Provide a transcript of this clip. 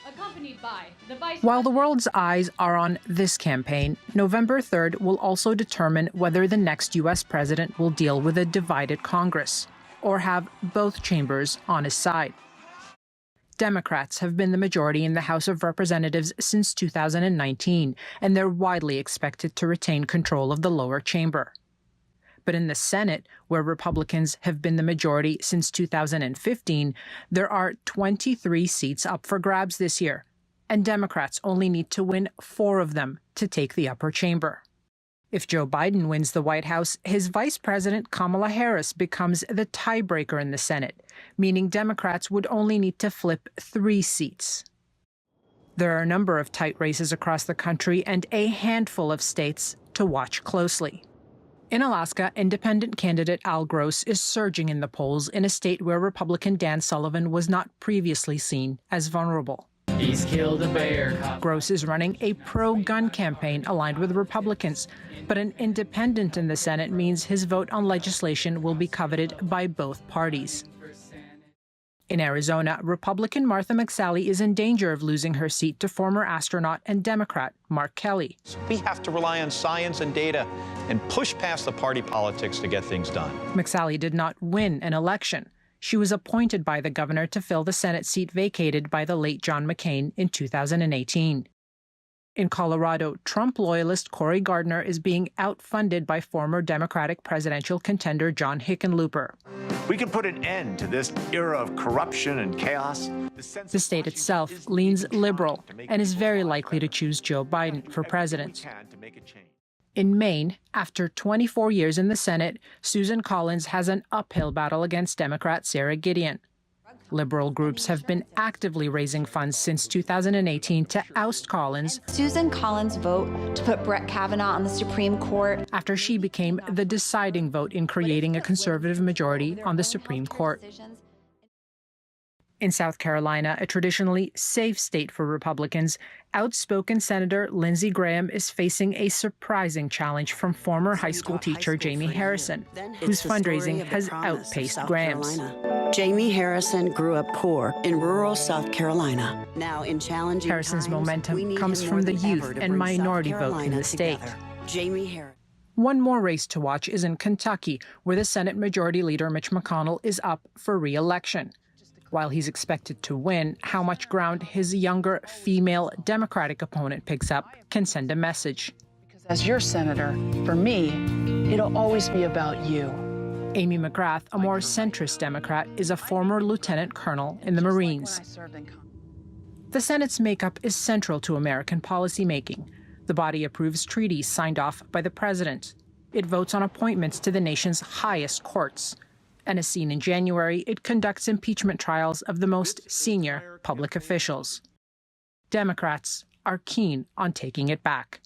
accompanied by the Vice While the world's eyes are on this campaign, November 3rd will also determine whether the next U.S. president will deal with a divided Congress or have both chambers on his side. Democrats have been the majority in the House of Representatives since 2019, and they're widely expected to retain control of the lower chamber. But in the Senate, where Republicans have been the majority since 2015, there are 23 seats up for grabs this year, and Democrats only need to win 4 of them to take the upper chamber. If Joe Biden wins the White House, his Vice President Kamala Harris becomes the tiebreaker in the Senate, meaning Democrats would only need to flip 3 seats. There are a number of tight races across the country and a handful of states to watch closely. In Alaska, independent candidate Al Gross is surging in the polls in a state where Republican Dan Sullivan was not previously seen as vulnerable. He's killed a bear. Gross is running a pro-gun campaign aligned with Republicans, but an independent in the Senate means his vote on legislation will be coveted by both parties. In Arizona, Republican Martha McSally is in danger of losing her seat to former astronaut and Democrat Mark Kelly. We have to rely on science and data and push past the party politics to get things done. McSally did not win an election. She was appointed by the governor to fill the Senate seat vacated by the late John McCain in 2018. In Colorado, Trump loyalist Cory Gardner is being outfunded by former Democratic presidential contender John Hickenlooper. We can put an end to this era of corruption and chaos. The state itself leans liberal and is very likely to choose Joe Biden for president. In Maine, after 24 years in the Senate, Susan Collins has an uphill battle against Democrat Sarah Gideon. Liberal groups have been actively raising funds since 2018 to oust Collins. Susan Collins' vote to put Brett Kavanaugh on the Supreme Court After she became the deciding vote in creating a conservative majority on the Supreme Court. In South Carolina, a traditionally safe state for Republicans, outspoken Senator Lindsey Graham is facing a surprising challenge from former high school teacher Jamie Harrison, whose fundraising has outpaced Graham's. Jamie Harrison grew up poor in rural South Carolina. Now, in challenging Harrison's times, we momentum need comes him from more the than youth ever to and bring minority South vote in Carolina the state. together. Jamie Harrison. One more race to watch is in Kentucky, where the Senate Majority Leader Mitch McConnell is up for re-election. While he's expected to win, how much ground his younger female Democratic opponent picks up can send a message. Because as your senator, for me, it'll always be about you. Amy McGrath, a more centrist Democrat, is a former lieutenant colonel in the Marines. The Senate's makeup is central to American policymaking. The body approves treaties signed off by the president. It votes on appointments to the nation's highest courts. And as seen in January, it conducts impeachment trials of the most senior public officials. Democrats are keen on taking it back.